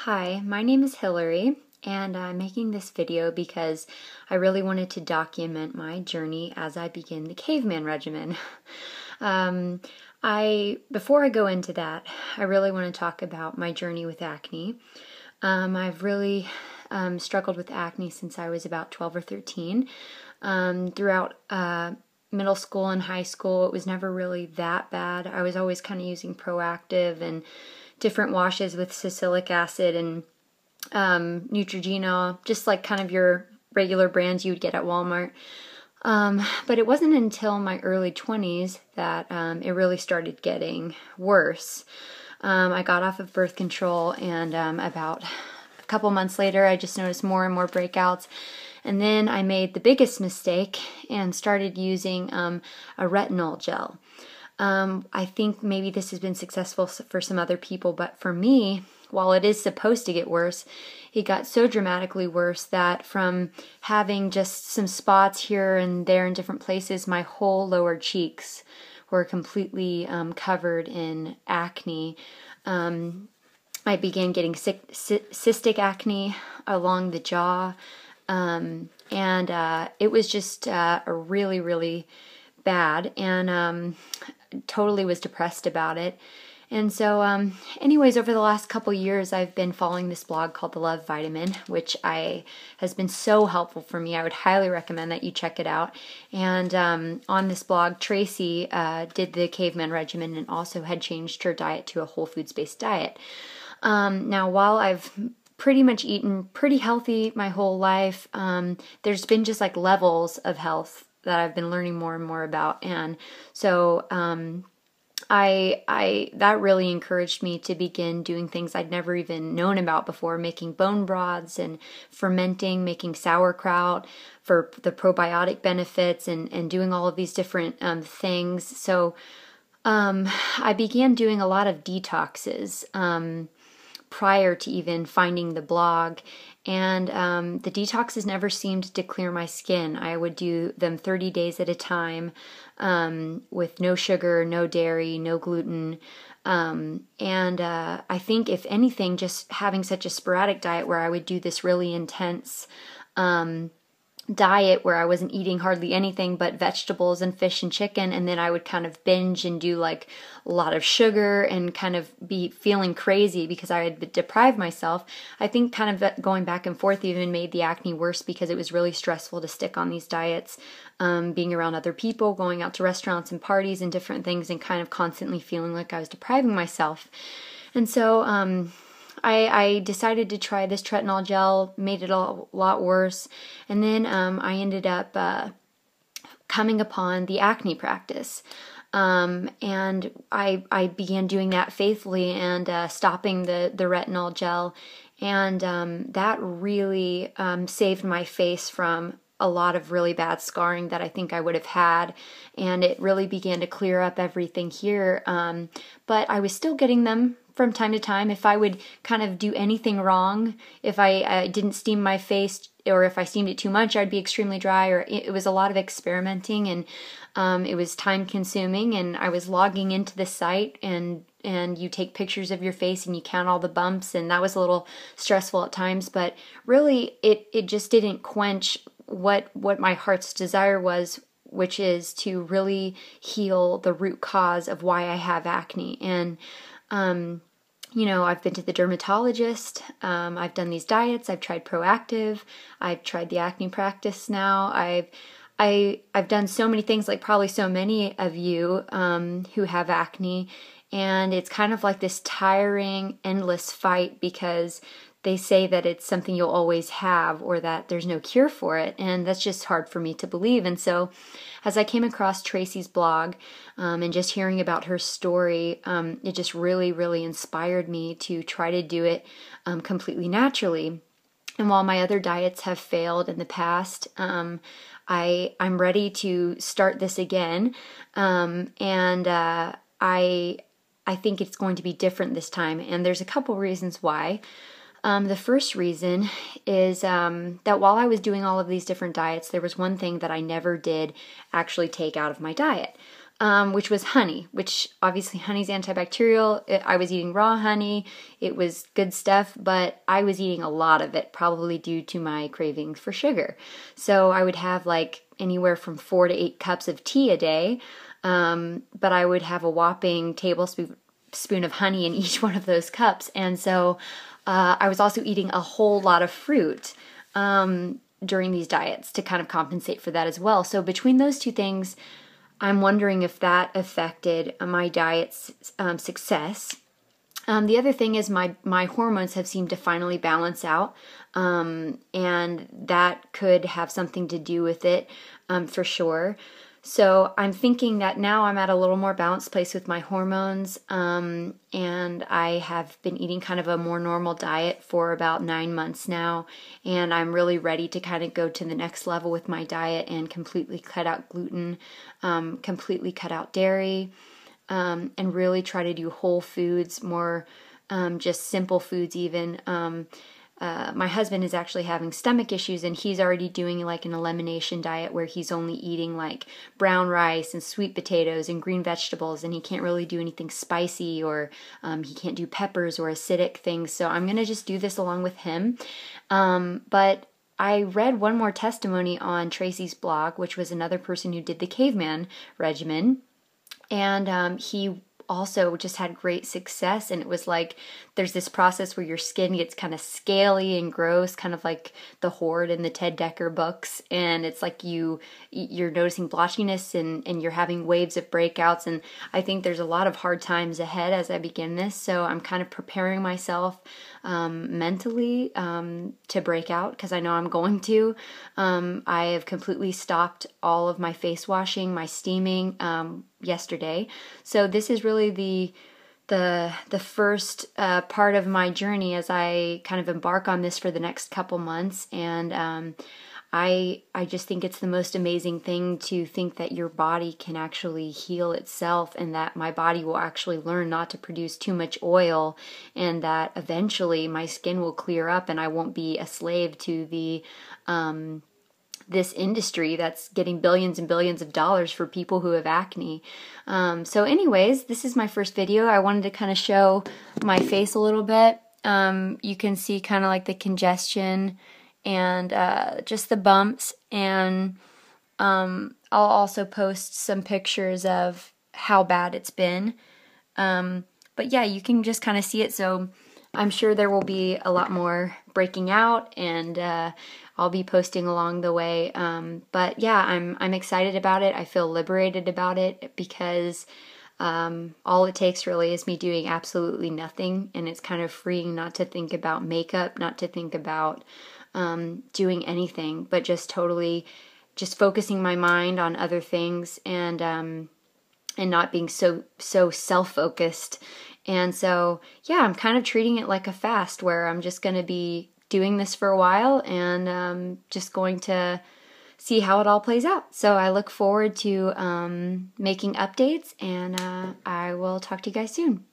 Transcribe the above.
Hi, my name is Hillary, and I'm making this video because I really wanted to document my journey as I begin the Caveman Regimen. Um, Before I go into that, I really want to talk about my journey with acne. I've really struggled with acne since I was about 12 or 13. Throughout middle school and high school, it was never really that bad. I was always kind of using Proactive and different washes with salicylic acid and Neutrogena, just like kind of your regular brands you would get at Walmart. But it wasn't until my early 20s that it really started getting worse. I got off of birth control, and about a couple months later, I just noticed more and more breakouts. And then I made the biggest mistake and started using a retinol gel. I think maybe this has been successful for some other people, but for me, while it is supposed to get worse, it got so dramatically worse that from having just some spots here and there in different places, my whole lower cheeks were completely covered in acne. I began getting cystic acne along the jaw, and it was just really, really bad, and totally was depressed about it. And so anyways, over the last couple years, I've been following this blog called The Love Vitamin, which has been so helpful for me. I would highly recommend that you check it out. And on this blog, Tracy did the Caveman Regimen and also had changed her diet to a whole foods-based diet. Now, while I've pretty much eaten pretty healthy my whole life, there's been just like levels of health that I've been learning more and more about. And so that really encouraged me to begin doing things I'd never even known about before, making bone broths and fermenting, making sauerkraut for the probiotic benefits, and doing all of these different things. So I began doing a lot of detoxes prior to even finding the blog, and the detoxes never seemed to clear my skin. I would do them 30 days at a time with no sugar, no dairy, no gluten, and I think if anything, just having such a sporadic diet where I would do this really intense diet where I wasn't eating hardly anything but vegetables and fish and chicken, and then I would kind of binge and do like a lot of sugar and kind of be feeling crazy because I had deprived myself. I think kind of going back and forth even made the acne worse because it was really stressful to stick on these diets, being around other people, going out to restaurants and parties and different things, and kind of constantly feeling like I was depriving myself. And so I decided to try this tretinoin gel, made it a lot worse, and then I ended up coming upon the acne practice. And I began doing that faithfully and stopping the retinol gel, and that really saved my face from a lot of really bad scarring that I think I would have had, and it really began to clear up everything here. But I was still getting them from time to time. If I would kind of do anything wrong, if I didn't steam my face, or if I steamed it too much, I'd be extremely dry, or it was a lot of experimenting, and it was time consuming, and I was logging into the site, and you take pictures of your face and you count all the bumps, and that was a little stressful at times, but really it just didn't quench what my heart's desire was, which is to really heal the root cause of why I have acne. And I've been to the dermatologist, I've done these diets, I've tried Proactive, I've tried the acne practice now, I've done so many things, like probably so many of you who have acne, and it's kind of like this tiring, endless fight because they say that it's something you'll always have, or that there's no cure for it, and that's just hard for me to believe. And so as I came across Tracy's blog and just hearing about her story, it just really, really inspired me to try to do it completely naturally. And while my other diets have failed in the past, I'm ready to start this again, and I think it's going to be different this time, and there's a couple reasons why. The first reason is that while I was doing all of these different diets, there was one thing that I never did actually take out of my diet. which was honey, which obviously honey's antibacterial. I was eating raw honey. It was good stuff, but I was eating a lot of it, probably due to my cravings for sugar. So I would have like anywhere from 4 to 8 cups of tea a day, but I would have a whopping tablespoon of honey in each one of those cups. And so I was also eating a whole lot of fruit during these diets to kind of compensate for that as well. So between those two things, I'm wondering if that affected my diet's success. The other thing is my hormones have seemed to finally balance out, and that could have something to do with it for sure. So I'm thinking that now I'm at a little more balanced place with my hormones, and I have been eating kind of a more normal diet for about 9 months now, and I'm really ready to kind of go to the next level with my diet and completely cut out gluten, completely cut out dairy, and really try to do whole foods, more just simple foods even. My husband is actually having stomach issues, and he's already doing like an elimination diet where he's only eating like brown rice and sweet potatoes and green vegetables, and he can't really do anything spicy, or he can't do peppers or acidic things. So I'm going to just do this along with him. But I read one more testimony on Tracy's blog, which was another person who did the Caveman Regimen, and he also just had great success. And it was like there's this process where your skin gets kind of scaly and gross, kind of like the Horde in the Ted Dekker books, and it's like you're noticing blotchiness, and you're having waves of breakouts. And I think there's a lot of hard times ahead as I begin this, so I'm kind of preparing myself mentally to break out, because I know I'm going to. I have completely stopped all of my face washing, my steaming yesterday. So this is really the first part of my journey as I kind of embark on this for the next couple months. And I just think it's the most amazing thing to think that your body can actually heal itself, and that my body will actually learn not to produce too much oil, and that eventually my skin will clear up and I won't be a slave to the this industry that's getting billions and billions of dollars for people who have acne. So anyways, this is my first video. I wanted to kind of show my face a little bit. You can see kind of like the congestion and just the bumps, and I'll also post some pictures of how bad it's been. But yeah, you can just kind of see it. So I'm sure there will be a lot more breaking out, and I'll be posting along the way. But yeah, I'm excited about it. I feel liberated about it, because all it takes really is me doing absolutely nothing, and it's kind of freeing not to think about makeup, not to think about doing anything, but just totally just focusing my mind on other things, and not being so self-focused. And so, yeah, I'm kind of treating it like a fast, where I'm just going to be doing this for a while, and just going to see how it all plays out. So I look forward to making updates, and I will talk to you guys soon.